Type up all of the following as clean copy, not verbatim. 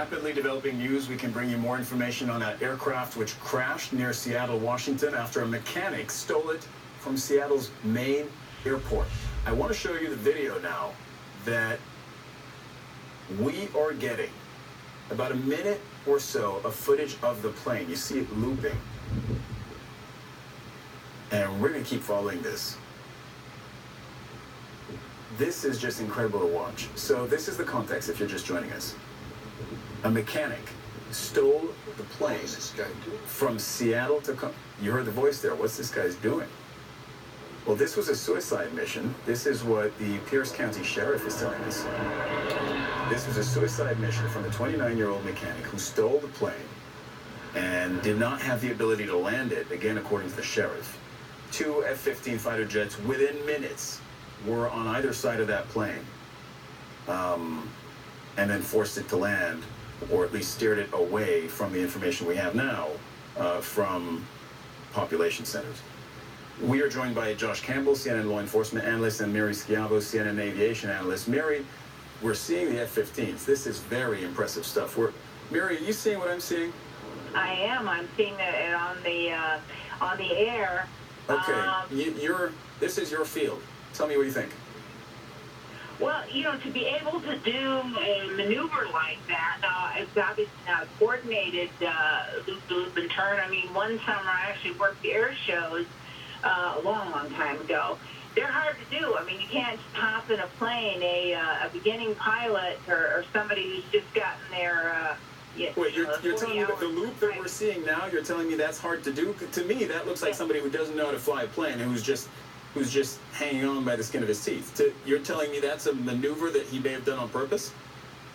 rapidly developing news. We can bring you more information on that aircraft which crashed near Seattle, Washington after a mechanic stole it from Seattle's main airport. I want to show you the video now that we are getting about a minute or so of footage of the plane. You see it looping. And we're going to keep following this. This is just incredible to watch. So this is the context if you're just joining us. A mechanic stole the plane from Seattle to... You heard the voice there. What's this guy's doing? Well, this was a suicide mission. This is what the Pierce County Sheriff is telling us. This was a suicide mission from a 29-year-old mechanic who stole the plane and did not have the ability to land it, again, according to the sheriff. 2 F-15 fighter jets within minutes were on either side of that plane, and then forced it to land, or at least steered it away from the information we have now from population centers. We are joined by Josh Campbell, CNN law enforcement analyst, and Mary Schiavo, CNN aviation analyst. Mary, we're seeing the F-15s. This is very impressive stuff. Mary, are you seeing what I'm seeing? I am. I'm seeing it on the air. Okay, this is your field. Tell me what you think. Well, to be able to do a maneuver like that, it's obviously not a coordinated loop and turn. I mean, one summer I actually worked the air shows a long time ago. They're hard to do. I mean, you can't just hop in a plane. A beginning pilot or somebody who's just gotten their... Wait, you're telling me that the loop that we're seeing now, you're telling me that's hard to do? To me, that looks like somebody who doesn't know how to fly a plane, who's just hanging on by the skin of his teeth. You're telling me that's a maneuver that he may have done on purpose?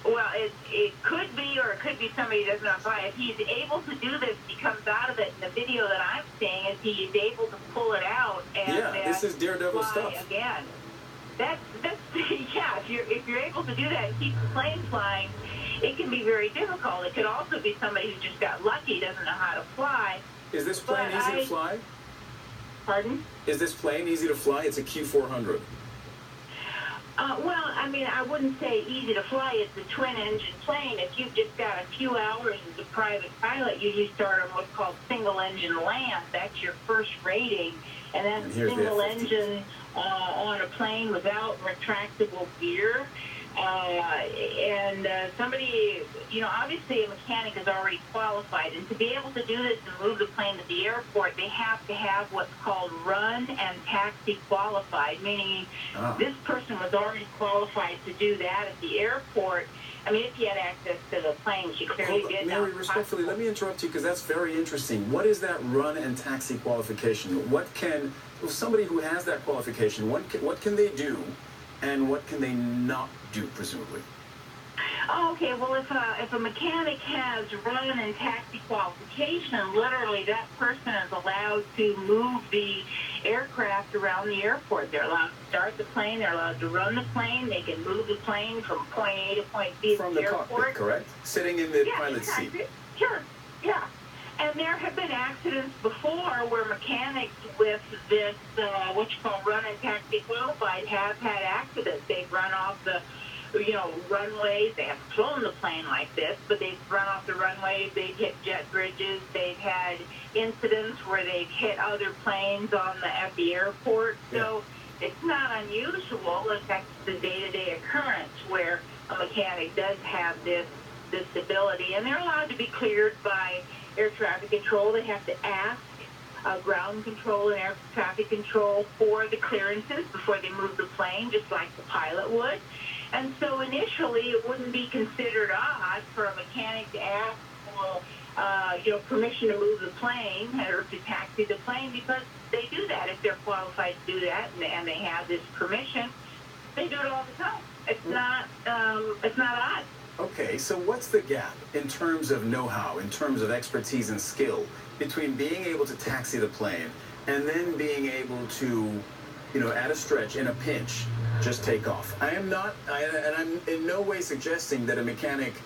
Well, it could be, or it could be somebody who doesn't know how to fly. If he's able to do this, he comes out of it. And the video that I'm seeing is he's able to pull it out and this is daredevil fly stuff. Again. That's yeah. If you're able to do that and keep the plane flying, it can be very difficult. It could also be somebody who just got lucky, doesn't know how to fly. Is this plane easy to fly? Pardon? Is this plane easy to fly? It's a Q400. Well, I mean, I wouldn't say easy to fly. It's a twin-engine plane. If you've just got a few hours as a private pilot, you start on what's called single-engine land. That's your first rating. And then single engine on a plane without retractable gear. Somebody, obviously a mechanic is already qualified, and to be able to do this and move the plane to the airport, they have to have what's called run and taxi qualified, meaning this person was already qualified to do that at the airport. I mean, if he had access to the plane, she clearly did. Mary, respectfully, let me interrupt you because that's very interesting. What is that run and taxi qualification? Somebody who has that qualification, what can they do? And what can they not do, presumably? Okay, well, if a mechanic has run and taxi qualification, literally that person is allowed to move the aircraft around the airport. They're allowed to start the plane. They're allowed to run the plane. They can move the plane from point A to point B from at the airport. Cockpit, correct? Sitting in the pilot's seat. Sure, yeah. And there have been accidents before where mechanics with this, what you call run and taxi qualified, have had accidents. They've run off the, runways. They haven't flown the plane like this, but they've run off the runways. They've hit jet bridges. They've had incidents where they've hit other planes at the airport. So it's not unusual. In fact, it's a day-to-day occurrence where a mechanic does have this ability, and they're allowed to be cleared by air traffic control. They have to ask ground control and air traffic control for the clearances before they move the plane, just like the pilot would. And so initially, it wouldn't be considered odd for a mechanic to ask for, permission to move the plane or to taxi the plane, because they do that if they're qualified to do that and they have this permission. They do it all the time. It's not odd. Okay, so what's the gap in terms of know-how, in terms of expertise and skill, between being able to taxi the plane and then being able to, at a stretch, in a pinch, just take off? I'm in no way suggesting that a mechanic's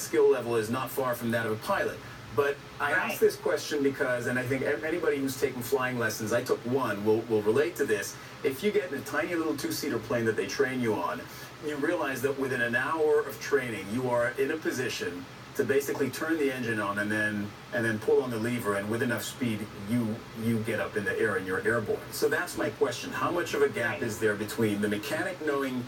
skill level is not far from that of a pilot. But I ask this question because, and I think anybody who's taken flying lessons, I took one, will relate to this. If you get in a tiny little two-seater plane that they train you on, you realize that within an hour of training, you are in a position to basically turn the engine on and then pull on the lever, and with enough speed, you get up in the air and you're airborne. So that's my question. How much of a gap is there between the mechanic knowing